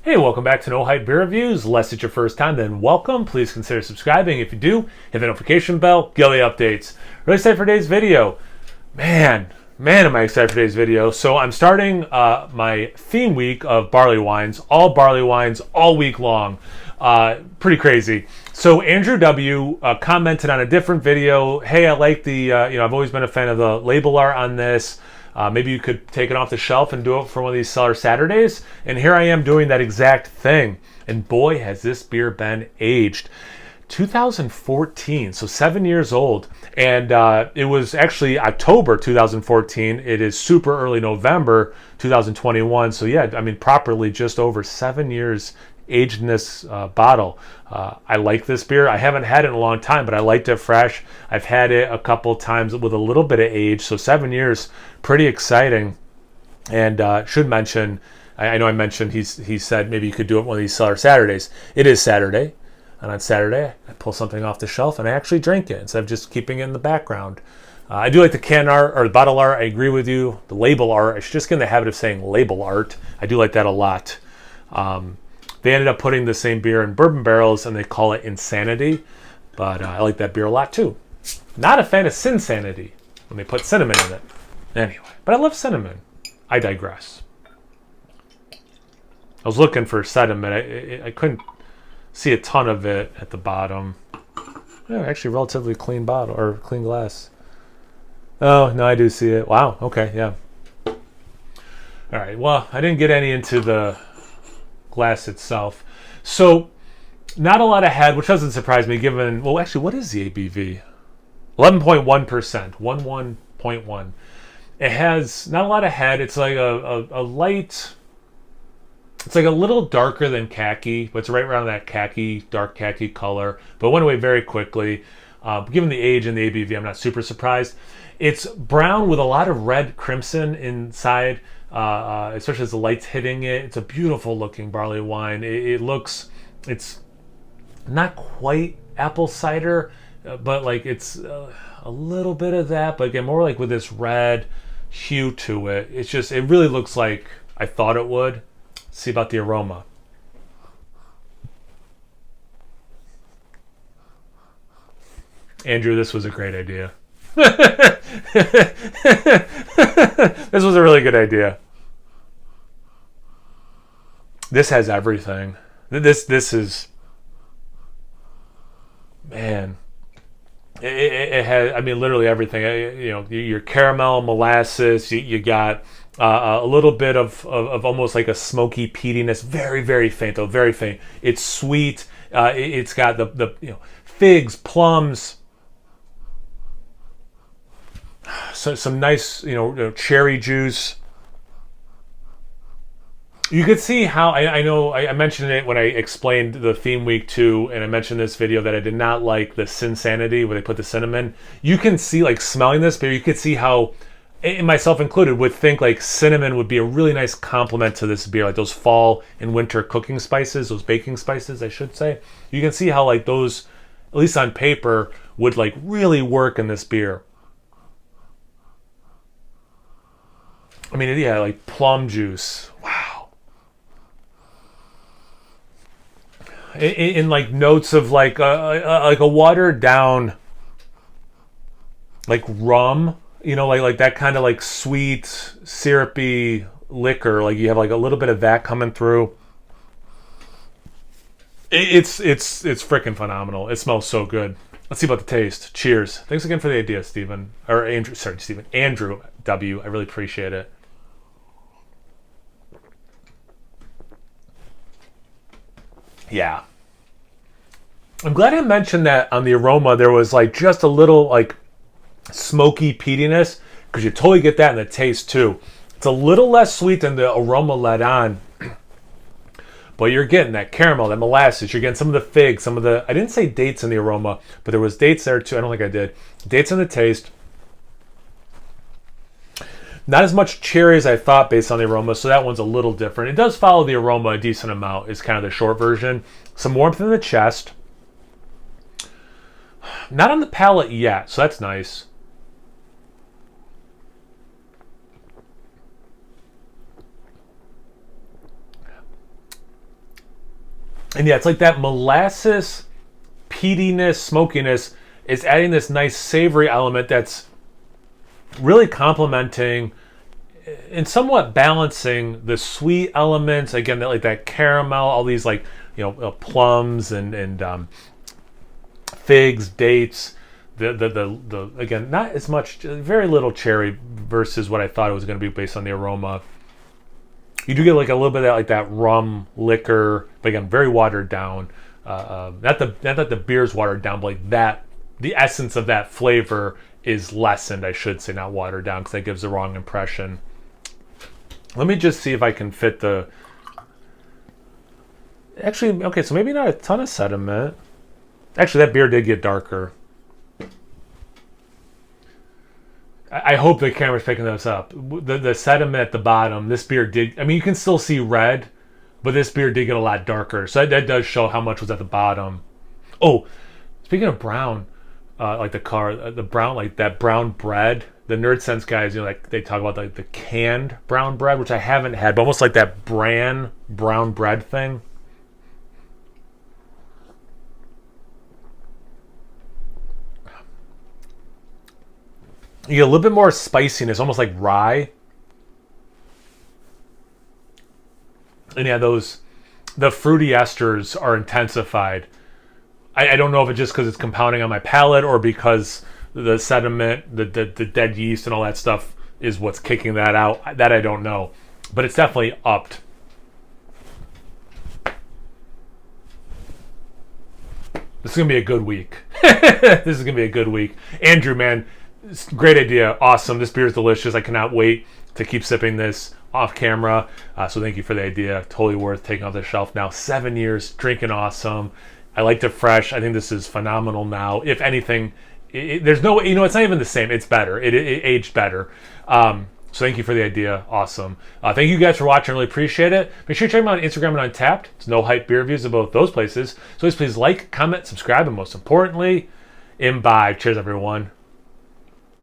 Hey, welcome back to No Hype Beer Reviews. Unless it's your first time, then welcome. Please consider subscribing. If you do, hit the notification bell, get all the updates. Really excited for today's video. Man, am I excited for today's video. So I'm starting my theme week of barley wines, all week long. Pretty crazy. So Andrew W. Commented on a different video. Hey, I like the, I've always been a fan of the label art on this. Maybe you could take it off the shelf and do it for one of these Cellar Saturdays. And here I am doing that exact thing. And boy, has this beer been aged. 2014, so 7 years old. And it was actually October 2014. It is super early November 2021. So yeah, I mean, properly just over 7 years aged in this bottle. I like this beer. I haven't had it in a long time, but I liked it fresh. I've had it a couple times with a little bit of age, so 7 years, pretty exciting. And should mention, I know I mentioned he said maybe you could do it one of these Cellar Saturdays. It is Saturday, and on Saturday I pull something off the shelf and I actually drink it instead of just keeping it in the background. I do like the can art or the bottle art. I agree with you. The label art, I should just get in the habit of saying label art. I do like that a lot. They ended up putting the same beer in bourbon barrels and they call it Insanity. But I like that beer a lot too. Not a fan of Sinsanity when they put cinnamon in it. Anyway, but I love cinnamon. I digress. I was looking for sediment. I couldn't see a ton of it at the bottom. Yeah, actually relatively clean bottle or clean glass. Oh, no, I do see it. Wow, okay, yeah. All right, well, I didn't get any into the glass itself. So not a lot of head, which doesn't surprise me given, well, actually, what is the ABV? 11.1%, 11.1. It has not a lot of head. It's like a light, it's like a little darker than khaki, but it's right around that khaki, dark khaki color, but went away very quickly. Given the age and the ABV, I'm not super surprised. It's brown with a lot of red crimson inside, especially as the light's hitting it. It's a beautiful looking barley wine. It's not quite apple cider, but like it's a little bit of that, but again, more like with this red hue to it. It really looks like I thought it would. Let's see about the aroma. Andrew, this was a great idea. This was a really good idea. This has everything. This is, man. It has, I mean, literally everything. Your caramel, molasses. You got a little bit of almost like a smoky peatiness. Very, very faint though. Very faint. It's sweet. It's got the figs, plums. So some nice, cherry juice. You could see how, I know I mentioned it when I explained the theme week too, and I mentioned this video that I did not like the Sinsanity where they put the cinnamon. You can see, like, smelling this beer, you could see how, and myself included, would think like cinnamon would be a really nice complement to this beer, like those fall and winter cooking spices, those baking spices, I should say. You can see how like those, at least on paper, would like really work in this beer. I mean, yeah, like plum juice. Wow. In like notes of like a watered down like rum, like that kind of like sweet, syrupy liquor. Like you have like a little bit of that coming through. It's freaking phenomenal. It smells so good. Let's see about the taste. Cheers. Thanks again for the idea, Stephen. Or Andrew, sorry, Stephen. Andrew W. I really appreciate it. Yeah. I'm glad I mentioned that on the aroma there was like just a little like smoky peatiness, because you totally get that in the taste too. It's a little less sweet than the aroma let on, but you're getting that caramel, that molasses, you're getting some of the figs, some of the, I didn't say dates in the aroma, but there was dates there too. I don't think I did. Dates in the taste. Not as much cherry as I thought based on the aroma, so that one's a little different. It does follow the aroma a decent amount, is kind of the short version. Some warmth in the chest. Not on the palate yet, so that's nice. And yeah, it's like that molasses peatiness, smokiness is adding this nice savory element that's really complementing and somewhat balancing the sweet elements. Again, that like that caramel, all these like, you know, plums and figs, dates. The again, not as much, very little cherry versus what I thought it was going to be based on the aroma. You do get like a little bit of that, like that rum liquor, but again, very watered down. Not that the beer's watered down, but like that, the essence of that flavor is lessened, I should say, not watered down, because that gives the wrong impression. Let me just see if I can fit the... Actually, okay, so maybe not a ton of sediment. Actually, that beer did get darker. I hope the camera's picking this up. The sediment at the bottom, this beer did... I mean, you can still see red, but this beer did get a lot darker. So that does show how much was at the bottom. Oh, speaking of brown, like the brown, like that brown bread, the Nerd Sense guys, you know, like they talk about like the canned brown bread, which I haven't had, but almost like that bran brown bread thing. You get a little bit more spiciness, almost like rye. And yeah, the fruity esters are intensified. I don't know if it's just because it's compounding on my palate or because the sediment, the dead yeast and all that stuff is what's kicking that out. That I don't know. But it's definitely upped. This is going to be a good week. This is going to be a good week. Andrew, man, great idea. Awesome. This beer is delicious. I cannot wait to keep sipping this off camera. So thank you for the idea. Totally worth taking off the shelf now. 7 years, drinking awesome. I liked it fresh. I think this is phenomenal now. If anything, there's no, you know, it's not even the same. It's better. It aged better. So thank you for the idea. Awesome. Thank you guys for watching. I really appreciate it. Make sure you check me out on Instagram and Untapped. It's No Hype Beer Reviews of both those places. So please like, comment, subscribe, and most importantly, imbibe. Cheers, everyone.